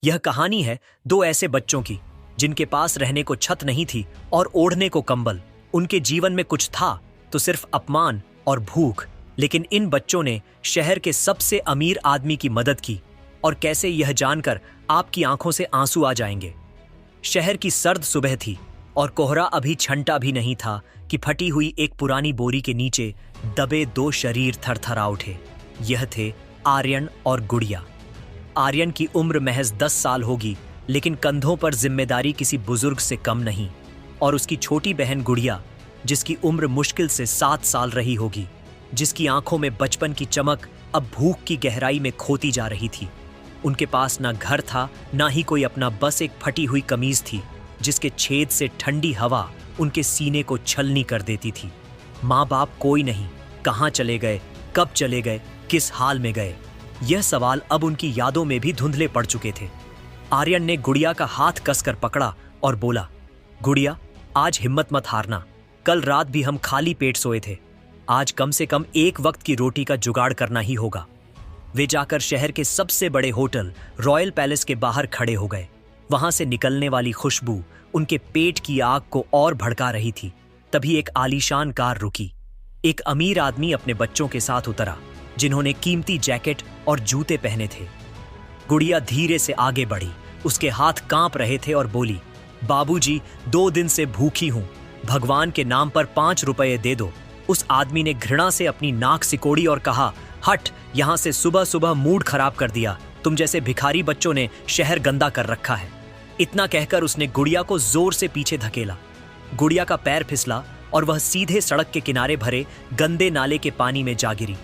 यह कहानी है दो ऐसे बच्चों की जिनके पास रहने को छत नहीं थी और ओढ़ने को कंबल। उनके जीवन में कुछ था तो सिर्फ अपमान और भूख। लेकिन इन बच्चों ने शहर के सबसे अमीर आदमी की मदद की, और कैसे यह जानकर आपकी आंखों से आंसू आ जाएंगे। शहर की सर्द सुबह थी और कोहरा अभी छंटा भी नहीं था कि फटी हुई एक पुरानी बोरी के नीचे दबे दो शरीर थरथरा उठे। यह थे आर्यन और गुड़िया। आर्यन की उम्र महज 10 साल होगी, लेकिन कंधों पर जिम्मेदारी किसी बुजुर्ग से कम नहीं। और उसकी छोटी बहन गुड़िया, जिसकी उम्र मुश्किल से 7 साल रही होगी, जिसकी आंखों में बचपन की चमक अब भूख की गहराई में खोती जा रही थी। उनके पास ना घर था, ना ही कोई अपना, बस एक फटी हुई कमीज थी जिसके छेद से ठंडी हवा उनके सीने को छलनी कर देती थी। माँ बाप कोई नहीं, कहाँ चले गए, कब चले गए, किस हाल में गए, यह सवाल अब उनकी यादों में भी धुंधले पड़ चुके थे। आर्यन ने गुड़िया का हाथ कसकर पकड़ा और बोला, गुड़िया, आज हिम्मत मत हारना। कल रात भी हम खाली पेट सोए थे। आज कम से कम एक वक्त की रोटी का जुगाड़ करना ही होगा। वे जाकर शहर के सबसे बड़े होटल रॉयल पैलेस के बाहर खड़े हो गए। वहां से निकलने वाली खुशबू उनके पेट की आग को और भड़का रही थी। तभी एक आलीशान कार रुकी। एक अमीर आदमी अपने बच्चों के साथ उतरा, जिन्होंने कीमती जैकेट और जूते पहने थे। गुड़िया धीरे से आगे बढ़ी। उसके हाथ कांप रहे थे और बोली, बाबूजी, 2 दिन से भूखी हूं। भगवान के नाम पर 5 रुपए दे दो। उस आदमी ने घृणा से अपनी नाक सिकोड़ी और कहा, हट, यहां से सुबह सुबह मूड खराब कर दिया। तुम जैसे भिखारी बच्चों ने शहर गंदा कर रखा है। इतना कहकर उसने गुड़िया को जोर से पीछे धकेला। गुड़िया का पैर फिसला और वह सीधे सड़क के किनारे भरे गंदे नाले के पानी में जा गिरी।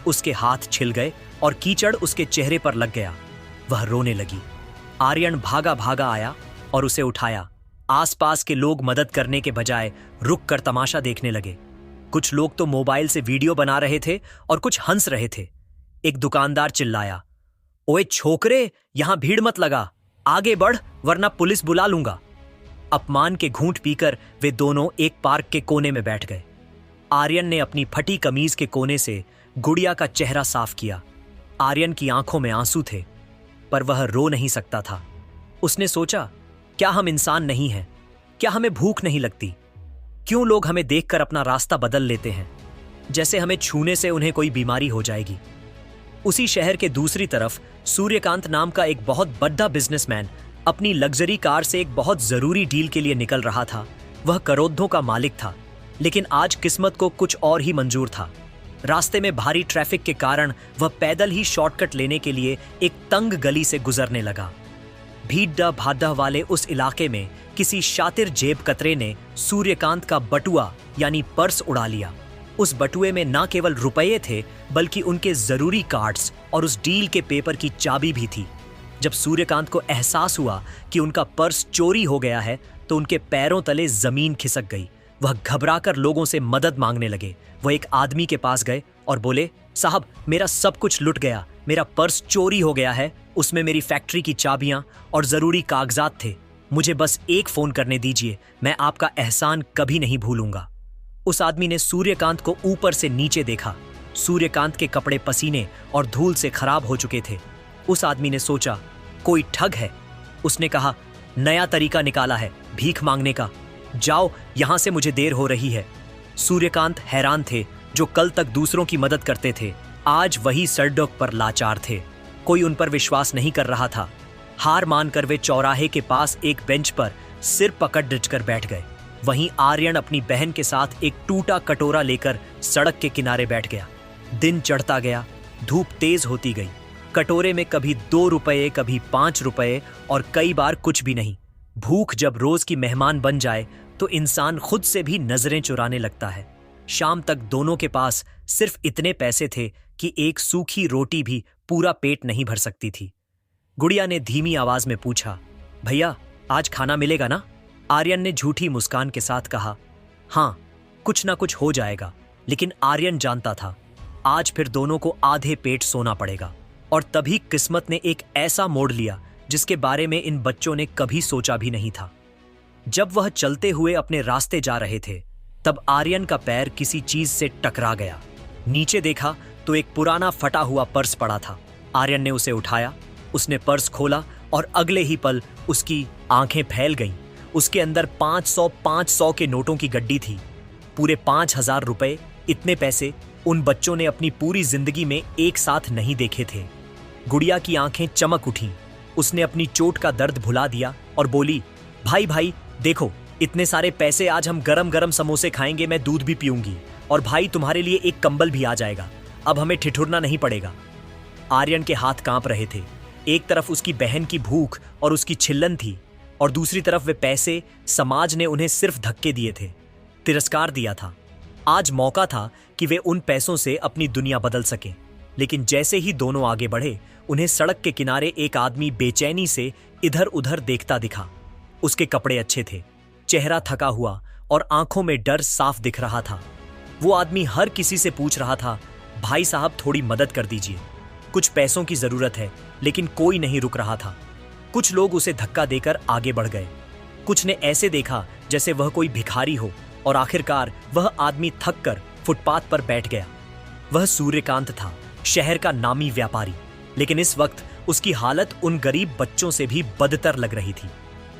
उसके हाथ छिल गए और कीचड़ उसके चेहरे पर लग गया। वह रोने लगी। आर्यन भागा भागा आया और उसे उठाया। आसपास के लोग मदद करने के बजाय रुक कर तमाशा देखने लगे। कुछ लोग तो मोबाइल से वीडियो बना रहे थे और कुछ हंस रहे थे। एक दुकानदार चिल्लाया, ओए छोकरे, यहां भीड़ मत लगा, आगे बढ़ वरना पुलिस बुला लूंगा। अपमान के घूंट पीकर वे दोनों एक पार्क के कोने में बैठ गए। आर्यन ने अपनी फटी कमीज के कोने से गुड़िया का चेहरा साफ किया। आर्यन की आंखों में आंसू थे, पर वह रो नहीं सकता था। उसने सोचा, क्या हम इंसान नहीं हैं? क्या हमें भूख नहीं लगती? क्यों लोग हमें देखकर अपना रास्ता बदल लेते हैं, जैसे हमें छूने से उन्हें कोई बीमारी हो जाएगी। उसी शहर के दूसरी तरफ सूर्यकांत नाम का एक बहुत बड़ा बिजनेसमैन अपनी लग्जरी कार से एक बहुत जरूरी डील के लिए निकल रहा था। वह करोड़ों का मालिक था, लेकिन आज किस्मत को कुछ और ही मंजूर था। रास्ते में भारी ट्रैफिक के कारण वह पैदल ही शॉर्टकट लेने के लिए एक तंग गली से गुजरने लगा। भीड़ भाड़ वाले उस इलाके में किसी शातिर जेब कतरे ने सूर्यकांत का बटुआ यानी पर्स उड़ा लिया। उस बटुए में न केवल रुपये थे, बल्कि उनके जरूरी कार्ड्स और उस डील के पेपर की चाबी भी थी। जब सूर्यकांत को एहसास हुआ कि उनका पर्स चोरी हो गया है, तो उनके पैरों तले जमीन खिसक गई। वह घबराकर लोगों से मदद मांगने लगे। वह एक आदमी के पास गए और बोले, साहब, मेरा सब कुछ लुट गया, मेरा पर्स चोरी हो गया है, उसमें मेरी फैक्ट्री की चाबियां और जरूरी कागजात थे। मुझे बस एक फोन करने दीजिए, मैं आपका एहसान कभी नहीं भूलूंगा। उस आदमी ने सूर्यकांत को ऊपर से नीचे देखा। सूर्यकांत के कपड़े पसीने और धूल से खराब हो चुके थे। उस आदमी ने सोचा, कोई ठग है। उसने कहा, नया तरीका निकाला है भीख मांगने का, जाओ यहां से, मुझे देर हो रही है। सूर्यकांत हैरान थे। जो कल तक दूसरों की मदद करते थे, आज वही सड़क पर लाचार थे। कोई उन पर विश्वास नहीं कर रहा था। हार मानकर वे चौराहे के पास एक बेंच पर सिर पकड़ डिचकर बैठ गए। वहीं आर्यन अपनी बहन के साथ एक टूटा कटोरा लेकर सड़क के किनारे बैठ गया। दिन चढ़ता गया, धूप तेज होती गई। कटोरे में कभी 2 रुपये, कभी 5 रुपये और कई बार कुछ भी नहीं। भूख जब रोज की मेहमान बन जाए तो इंसान खुद से भी नजरें चुराने लगता है। शाम तक दोनों के पास सिर्फ इतने पैसे थे कि एक सूखी रोटी भी पूरा पेट नहीं भर सकती थी। गुड़िया ने धीमी आवाज में पूछा, भैया, आज खाना मिलेगा ना? आर्यन ने झूठी मुस्कान के साथ कहा, हाँ, कुछ ना कुछ हो जाएगा। लेकिन आर्यन जानता था, आज फिर दोनों को आधे पेट सोना पड़ेगा। और तभी किस्मत ने एक ऐसा मोड़ लिया जिसके बारे में इन बच्चों ने कभी सोचा भी नहीं था। जब वह चलते हुए अपने रास्ते जा रहे थे, तब आर्यन का पैर किसी चीज से टकरा गया। नीचे देखा तो एक पुराना फटा हुआ पर्स पड़ा था। आर्यन ने उसे उठाया। उसने पर्स खोला और अगले ही पल उसकी आंखें फैल गईं। उसके अंदर 500 के नोटों की गड्डी थी। पूरे 5,000 रुपए। इतने पैसे उन बच्चों ने अपनी पूरी जिंदगी में एक साथ नहीं देखे थे। गुड़िया की आंखें चमक उठीं। उसने अपनी चोट का दर्द भुला दिया और बोली, भाई भाई देखो, इतने सारे पैसे, आज हम गरम गरम समोसे खाएंगे, मैं दूध भी पीऊंगी, और भाई तुम्हारे लिए एक कंबल भी आ जाएगा, अब हमें ठिठुरना नहीं पड़ेगा। आर्यन के हाथ कांप रहे थे। एक तरफ उसकी बहन की भूख और उसकी छिल्लन थी, और दूसरी तरफ वे पैसे। समाज ने उन्हें सिर्फ धक्के दिए थे, तिरस्कार दिया था। आज मौका था कि वे उन पैसों से अपनी दुनिया बदल सकें। लेकिन जैसे ही दोनों आगे बढ़े, उन्हें सड़क के किनारे एक आदमी बेचैनी से इधर उधर देखता दिखा। उसके कपड़े अच्छे थे, चेहरा थका हुआ और आंखों में डर साफ दिख रहा था। वो आदमी हर किसी से पूछ रहा था, भाई साहब थोड़ी मदद कर दीजिए, कुछ पैसों की जरूरत है। लेकिन कोई नहीं रुक रहा था। कुछ लोग उसे धक्का देकर आगे बढ़ गए, कुछ ने ऐसे देखा जैसे वह कोई भिखारी हो, और आखिरकार वह आदमी थक कर फुटपाथ पर बैठ गया। वह सूर्यकांत था, शहर का नामी व्यापारी। लेकिन इस वक्त उसकी हालत उन गरीब बच्चों से भी बदतर लग रही थी।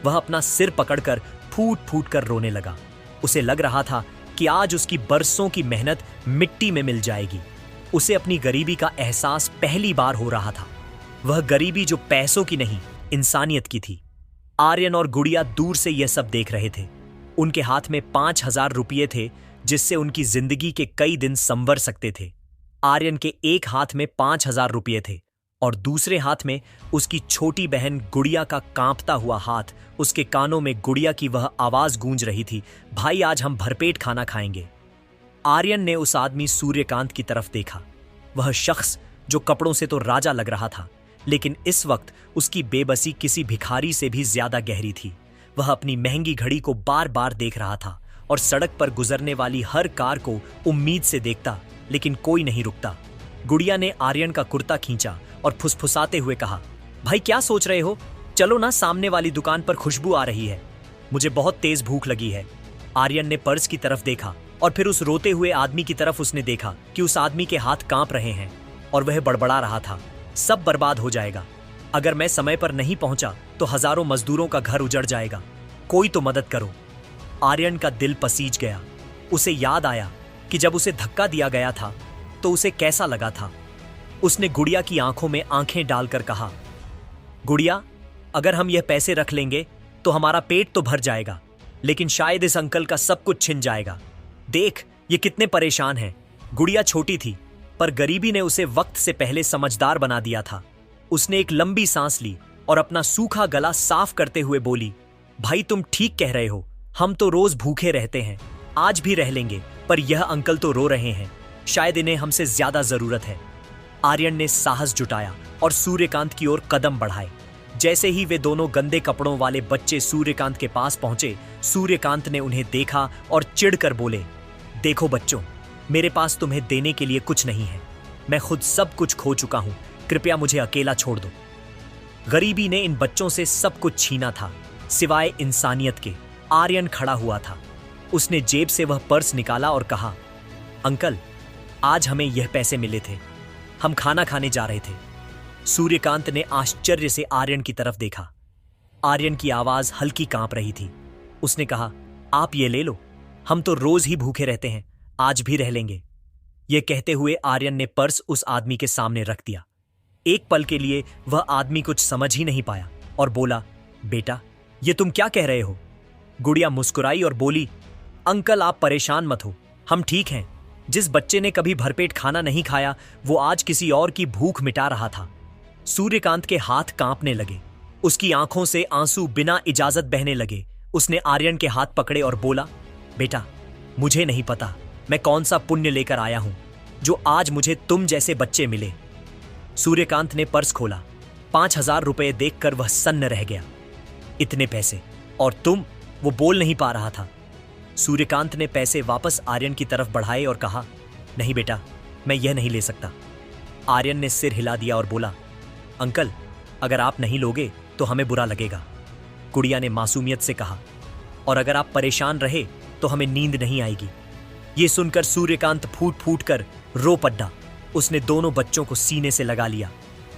वह अपना सिर पकड़कर फूट फूट कर रोने लगा। उसे लग रहा था कि आज उसकी बरसों की मेहनत मिट्टी में मिल जाएगी। उसे अपनी गरीबी का एहसास पहली बार हो रहा था। वह गरीबी जो पैसों की नहीं, इंसानियत की थी। आर्यन और गुड़िया दूर से यह सब देख रहे थे। उनके हाथ में 5,000 रुपये थे, जिससे उनकी जिंदगी के कई दिन संवर सकते थे। आर्यन के एक हाथ में 5,000 रुपये थे और दूसरे हाथ में उसकी छोटी बहन गुड़िया का कांपता हुआ हाथ। उसके कानों में गुड़िया की वह आवाज गूंज रही थी, भाई आज हम भरपेट खाना खाएंगे। आर्यन ने उस आदमी सूर्यकांत की तरफ देखा। वह शख्स जो कपड़ों से तो राजा लग रहा था, लेकिन इस वक्त उसकी बेबसी किसी भिखारी से भी ज्यादा गहरी थी। वह अपनी महंगी घड़ी को बार बार देख रहा था और सड़क पर गुजरने वाली हर कार को उम्मीद से देखता, लेकिन कोई नहीं रुकता। गुड़िया ने आर्यन का कुर्ता खींचा और फुसफुसाते हुए कहा, भाई क्या सोच रहे हो, चलो ना, सामने वाली दुकान पर खुशबू आ रही है, मुझे बहुत तेज भूख लगी है। आर्यन ने पर्स की तरफ देखा और फिर उस रोते हुए आदमी की तरफ। उसने देखा कि उस आदमी के हाथ कांप रहे हैं और वह बड़बड़ा रहा था, सब बर्बाद हो जाएगा। अगर मैं समय पर नहीं पहुंचा तो हजारों मजदूरों का घर उजड़ जाएगा, कोई तो मदद करो। आर्यन का दिल पसीज गया। उसे याद आया कि जब उसे धक्का दिया गया था तो उसे कैसा लगा था। उसने गुड़िया की आंखों में आंखें डालकर कहा, गुड़िया, अगर हम यह पैसे रख लेंगे तो हमारा पेट तो भर जाएगा, लेकिन शायद इस अंकल का सब कुछ छिन जाएगा। देख, ये कितने परेशान हैं। गुड़िया छोटी थी, पर गरीबी ने उसे वक्त से पहले समझदार बना दिया था। उसने एक लंबी सांस ली और अपना सूखा गला साफ करते हुए बोली, भाई तुम ठीक कह रहे हो, हम तो रोज भूखे रहते हैं, आज भी रह लेंगे, पर यह अंकल तो रो रहे हैं, शायद इन्हें हमसे ज्यादा जरूरत है। आर्यन ने साहस जुटाया और सूर्यकांत की ओर कदम बढ़ाए। जैसे ही वे दोनों गंदे कपड़ों वाले बच्चे सूर्यकांत के पास पहुंचे, सूर्यकांत ने उन्हें देखा और चिढ़कर बोले, देखो बच्चों, मेरे पास तुम्हें देने के लिए कुछ नहीं है, मैं खुद सब कुछ खो चुका हूं, कृपया मुझे अकेला छोड़ दो। गरीबी ने इन बच्चों से सब कुछ छीना था, सिवाय इंसानियत के। आर्यन खड़ा हुआ था। उसने जेब से वह पर्स निकाला और कहा, अंकल, आज हमें यह पैसे मिले थे, हम खाना खाने जा रहे थे। सूर्यकांत ने आश्चर्य से आर्यन की तरफ देखा। आर्यन की आवाज हल्की कांप रही थी। उसने कहा, आप ये ले लो, हम तो रोज ही भूखे रहते हैं, आज भी रह लेंगे। यह कहते हुए आर्यन ने पर्स उस आदमी के सामने रख दिया। एक पल के लिए वह आदमी कुछ समझ ही नहीं पाया और बोला, बेटा, ये तुम क्या कह रहे हो? गुड़िया मुस्कुराई और बोली, अंकल आप परेशान मत हो, हम ठीक हैं। जिस बच्चे ने कभी भरपेट खाना नहीं खाया, वो आज किसी और की भूख मिटा रहा था। सूर्यकांत के हाथ कांपने लगे, उसकी आंखों से आंसू बिना इजाजत बहने लगे। उसने आर्यन के हाथ पकड़े और बोला, बेटा, मुझे नहीं पता मैं कौन सा पुण्य लेकर आया हूं जो आज मुझे तुम जैसे बच्चे मिले। सूर्यकांत ने पर्स खोला। 5,000 रुपए देखकर वह सन्न रह गया। इतने पैसे, और तुम? वो बोल नहीं पा रहा था। सूर्यकांत ने पैसे वापस आर्यन की तरफ बढ़ाए और कहा, नहीं बेटा, मैं यह नहीं ले सकता। आर्यन ने सिर हिला दिया और बोला, अंकल, अगर आप नहीं लोगे तो हमें बुरा लगेगा। गुड़िया ने मासूमियत से कहा, और अगर आप परेशान रहे तो हमें नींद नहीं आएगी। ये सुनकर सूर्यकांत फूट फूट कर रो पड़ा। उसने दोनों बच्चों को सीने से लगा लिया।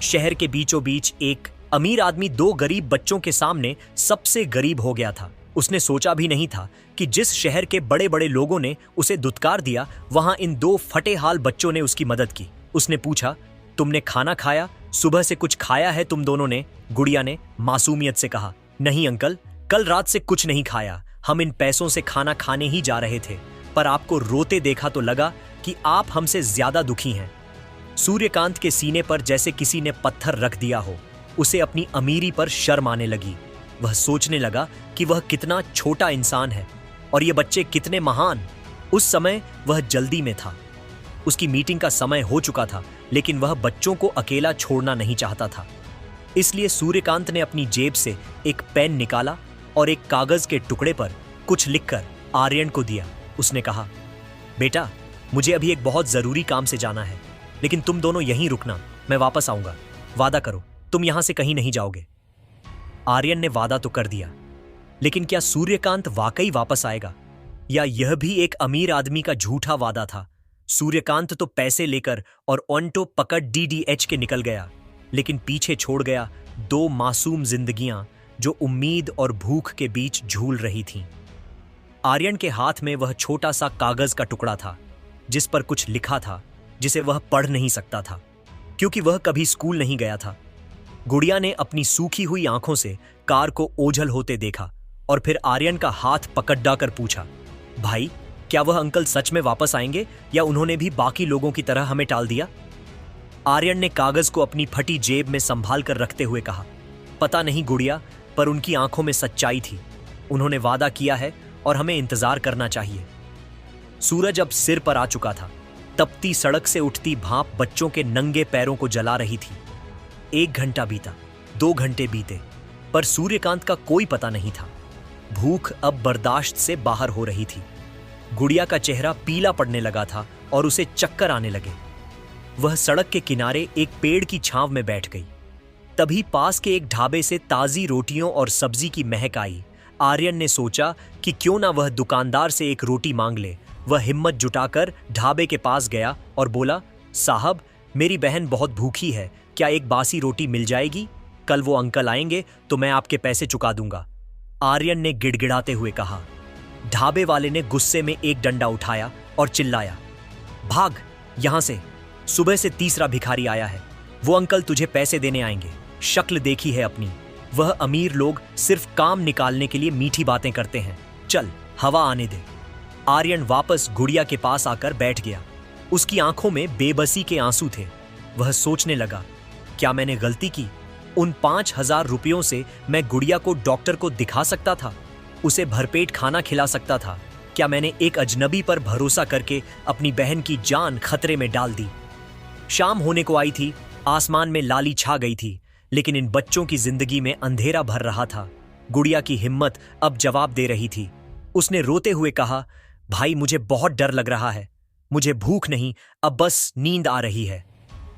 शहर के बीचों बीच एक अमीर आदमी दो गरीब बच्चों के सामने सबसे गरीब हो गया था। उसने सोचा भी नहीं था कि जिस शहर के बड़े बड़े लोगों ने उसे दुत्कार दिया, वहां इन दो फटे हाल बच्चों ने उसकी मदद की। उसने पूछा, तुमने खाना खाया? सुबह से कुछ खाया है तुम दोनों ने? गुड़िया ने मासूमियत से कहा, नहीं अंकल, कल रात से कुछ नहीं खाया। हम इन पैसों से खाना खाने ही जा रहे थे, पर आपको रोते देखा तो लगा कि आप हमसे ज्यादा दुखी हैं। सूर्यकांत के सीने पर जैसे किसी ने पत्थर रख दिया हो। उसे अपनी अमीरी पर शर्म आने लगी। वह सोचने लगा कि वह कितना छोटा इंसान है और ये बच्चे कितने महान। उस समय वह जल्दी में था। उसकी मीटिंग का समय हो चुका था, लेकिन वह बच्चों को अकेला छोड़ना नहीं चाहता था। इसलिए सूर्यकांत ने अपनी जेब से एक पेन निकाला और एक कागज के टुकड़े पर कुछ लिखकर आर्यन को दिया। उसने कहा, बेटा, मुझे अभी एक बहुत जरूरी काम से जाना है, लेकिन तुम दोनों यहीं रुकना, मैं वापस आऊंगा। वादा करो, तुम यहां से कहीं नहीं जाओगे। आर्यन ने वादा तो कर दिया, लेकिन क्या सूर्यकांत वाकई वापस आएगा, या यह भी एक अमीर आदमी का झूठा वादा था? सूर्यकांत तो पैसे लेकर और ऑन्टो पकड़ डीडीएच के निकल गया, लेकिन पीछे छोड़ गया दो मासूम जिंदगियां जो उम्मीद और भूख के बीच झूल रही थीं। आर्यन के हाथ में वह छोटा सा कागज का टुकड़ा था, जिस पर कुछ लिखा था जिसे वह पढ़ नहीं सकता था, क्योंकि वह कभी स्कूल नहीं गया था। गुड़िया ने अपनी सूखी हुई आंखों से कार को ओझल होते देखा और फिर आर्यन का हाथ पकड़ पूछा, भाई, क्या वह अंकल सच में वापस आएंगे या उन्होंने भी बाकी लोगों की तरह हमें टाल दिया? आर्यन ने कागज को अपनी फटी जेब में संभाल कर रखते हुए कहा, पता नहीं गुड़िया, पर उनकी आंखों में सच्चाई थी। उन्होंने वादा किया है और हमें इंतजार करना चाहिए। सूरज अब सिर पर आ चुका था। तपती सड़क से उठती भाप बच्चों के नंगे पैरों को जला रही थी। 1 घंटा बीता, 2 घंटे बीते, पर सूर्यकांत का कोई पता नहीं था। भूख अब बर्दाश्त से बाहर हो रही थी। गुड़िया का चेहरा पीला पड़ने लगा था और उसे चक्कर आने लगे। वह सड़क के किनारे एक पेड़ की छांव में बैठ गई। तभी पास के एक ढाबे से ताजी रोटियों और सब्जी की महक आई। आर्यन ने सोचा कि क्यों ना वह दुकानदार से एक रोटी मांग ले। वह हिम्मत जुटाकर ढाबे के पास गया और बोला, साहब, मेरी बहन बहुत भूखी है, क्या एक बासी रोटी मिल जाएगी? कल वो अंकल आएंगे तो मैं आपके पैसे चुका दूंगा। आर्यन ने गिड़गिड़ाते हुए कहा। ढाबे वाले ने गुस्से में एक डंडा उठाया और चिल्लाया, भाग यहां से, सुबह से तीसरा भिखारी आया है। वो अंकल तुझे पैसे देने आएंगे। शक्ल देखी है अपनी। वह अमीर लोग सिर्फ काम निकालने के लिए मीठी बातें करते हैं। चल, हवा आने दे। आर्यन वापस गुड़िया के पास आकर बैठ गया। उसकी आंखों में बेबसी के आंसू थे। वह सोचने लगा, क्या मैंने गलती की? उन 5,000 रुपयों से मैं गुड़िया को डॉक्टर को दिखा सकता था, उसे भरपेट खाना खिला सकता था। क्या मैंने एक अजनबी पर भरोसा करके अपनी बहन की जान खतरे में डाल दी? शाम होने को आई थी। आसमान में लाली छा गई थी, लेकिन इन बच्चों की जिंदगी में अंधेरा भर रहा था। गुड़िया की हिम्मत अब जवाब दे रही थी। उसने रोते हुए कहा, भाई, मुझे बहुत डर लग रहा है। मुझे भूख नहीं, अब बस नींद आ रही है।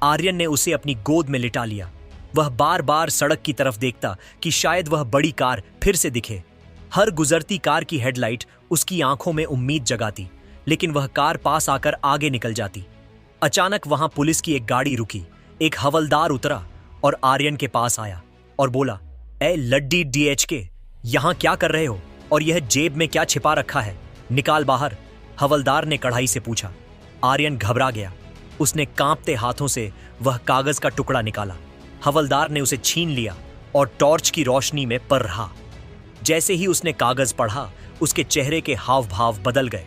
आर्यन ने उसे अपनी गोद में लिटा लिया। वह बार बार सड़क की तरफ देखता कि शायद वह बड़ी कार फिर से दिखे। हर गुजरती कार की हेडलाइट उसकी आंखों में उम्मीद जगाती, लेकिन वह कार पास आकर आगे निकल जाती। अचानक वहां पुलिस की एक गाड़ी रुकी। एक हवलदार उतरा और आर्यन के पास आया और बोला, ए लड्डी डीएचके, यहां क्या कर रहे हो? और यह जेब में क्या छिपा रखा है? निकाल बाहर। हवलदार ने कड़ाई से पूछा। आर्यन घबरा गया। उसने कांपते हाथों से वह कागज का टुकड़ा निकाला। हवलदार ने उसे छीन लिया और टॉर्च की रोशनी में पर रहा। जैसे ही उसने कागज पढ़ा, उसके चेहरे के हाव भाव बदल गए।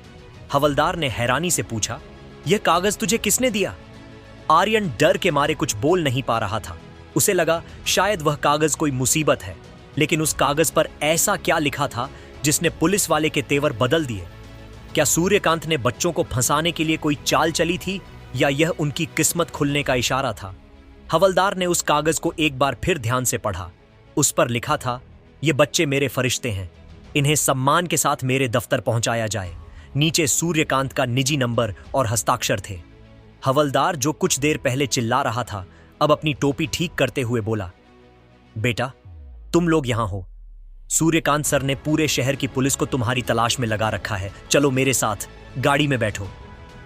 हवलदार ने हैरानी से पूछा, यह कागज तुझे किसने दिया? आर्यन डर के मारे कुछ बोल नहीं पा रहा था। उसे लगा शायद वह कागज कोई मुसीबत है, लेकिन उस कागज पर ऐसा क्या लिखा था जिसने पुलिस वाले के तेवर बदल दिए? क्या सूर्यकांत ने बच्चों को फंसाने के लिए कोई चाल चली थी, या यह उनकी किस्मत खुलने का इशारा था? हवलदार ने उस कागज को एक बार फिर ध्यान से पढ़ा। उस पर लिखा था, ये बच्चे मेरे फरिश्ते हैं, इन्हें सम्मान के साथ मेरे दफ्तर पहुंचाया जाए। नीचे सूर्यकांत का निजी नंबर और हस्ताक्षर थे। हवलदार, जो कुछ देर पहले चिल्ला रहा था, अब अपनी टोपी ठीक करते हुए बोला, बेटा, तुम लोग यहां हो। सूर्यकांत सर ने पूरे शहर की पुलिस को तुम्हारी तलाश में लगा रखा है। चलो मेरे साथ, गाड़ी में बैठो।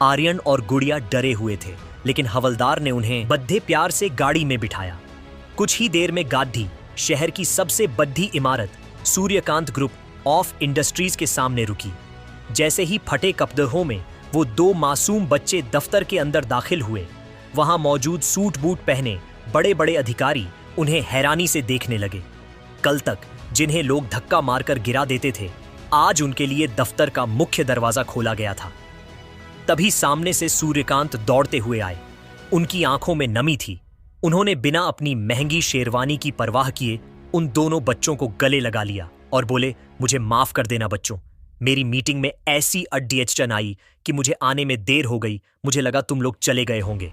आर्यन और गुड़िया डरे हुए थे, लेकिन हवलदार ने उन्हें बद्धे प्यार से गाड़ी में बिठाया। कुछ ही देर में गाड़ी शहर की सबसे बड़ी इमारत सूर्यकांत ग्रुप ऑफ इंडस्ट्रीज के सामने रुकी। जैसे ही फटे कपड़ों में वो दो मासूम बच्चे दफ्तर के अंदर दाखिल हुए, वहां मौजूद सूट बूट पहने बड़े बड़े अधिकारी उन्हें हैरानी से देखने लगे। कल तक जिन्हें लोग धक्का मारकर गिरा देते थे, आज उनके लिए दफ्तर का मुख्य दरवाजा खोला गया था। तभी सामने से सूर्यकांत दौड़ते हुए आए। उनकी आंखों में नमी थी। उन्होंने बिना अपनी महंगी शेरवानी की परवाह किए उन दोनों बच्चों को गले लगा लिया और बोले, मुझे माफ कर देना बच्चों, मेरी मीटिंग में ऐसी अड़चन आई कि मुझे आने में देर हो गई, मुझे लगा तुम लोग चले गए होंगे।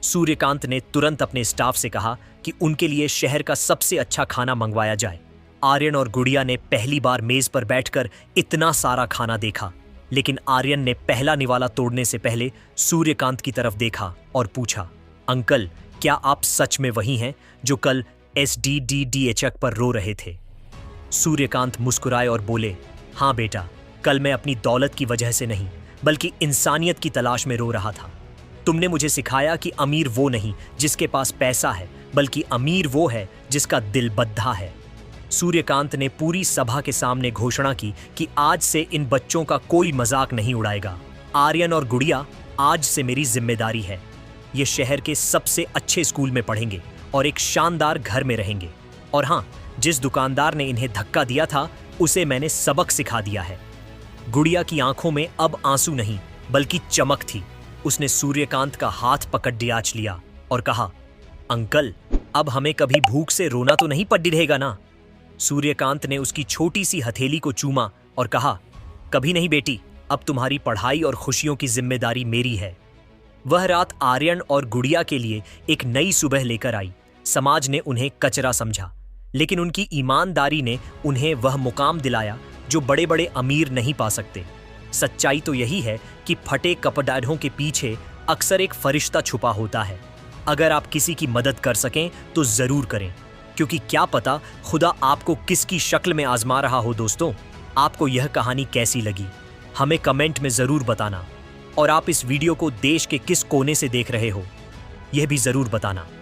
सूर्यकांत ने तुरंत अपने स्टाफ से कहा कि उनके लिए शहर का सबसे अच्छा खाना मंगवाया जाए। आर्यन और गुड़िया ने पहली बार मेज पर बैठकर इतना सारा खाना देखा, लेकिन आर्यन ने पहला निवाला तोड़ने से पहले सूर्यकांत की तरफ देखा और पूछा, अंकल, क्या आप सच में वही हैं जो कल SDDDHK पर रो रहे थे? सूर्यकांत मुस्कुराए और बोले, हाँ बेटा, कल मैं अपनी दौलत की वजह से नहीं बल्कि इंसानियत की तलाश में रो रहा था। तुमने मुझे सिखाया कि अमीर वो नहीं जिसके पास पैसा है, बल्कि अमीर वो है जिसका दिल बद्धा है। सूर्यकांत ने पूरी सभा के सामने घोषणा की कि आज से इन बच्चों का कोई मजाक नहीं उड़ाएगा। आर्यन और गुड़िया आज से मेरी जिम्मेदारी है। ये शहर के सबसे अच्छे स्कूल में पढ़ेंगे और एक शानदार घर में रहेंगे। और हाँ, जिस दुकानदार ने इन्हें धक्का दिया था उसे मैंने सबक सिखा दिया है। गुड़िया की आंखों में अब आंसू नहीं बल्कि चमक थी। उसने सूर्यकांत का हाथ पकड़ डियाच लिया और कहा, अंकल, अब हमें कभी भूख से रोना तो नहीं पड़ रहेगा ना? सूर्यकांत ने उसकी छोटी सी हथेली को चूमा और कहा, कभी नहीं बेटी, अब तुम्हारी पढ़ाई और खुशियों की जिम्मेदारी मेरी है। वह रात आर्यन और गुड़िया के लिए एक नई सुबह लेकर आई। समाज ने उन्हें कचरा समझा, लेकिन उनकी ईमानदारी ने उन्हें वह मुकाम दिलाया जो बड़े बड़े अमीर नहीं पा सकते। सच्चाई तो यही है कि फटे कपड़ों के पीछे अक्सर एक फरिश्ता छुपा होता है। अगर आप किसी की मदद कर सकें तो जरूर करें, क्योंकि क्या पता खुदा आपको किसकी शक्ल में आजमा रहा हो। दोस्तों, आपको यह कहानी कैसी लगी हमें कमेंट में जरूर बताना, और आप इस वीडियो को देश के किस कोने से देख रहे हो यह भी जरूर बताना।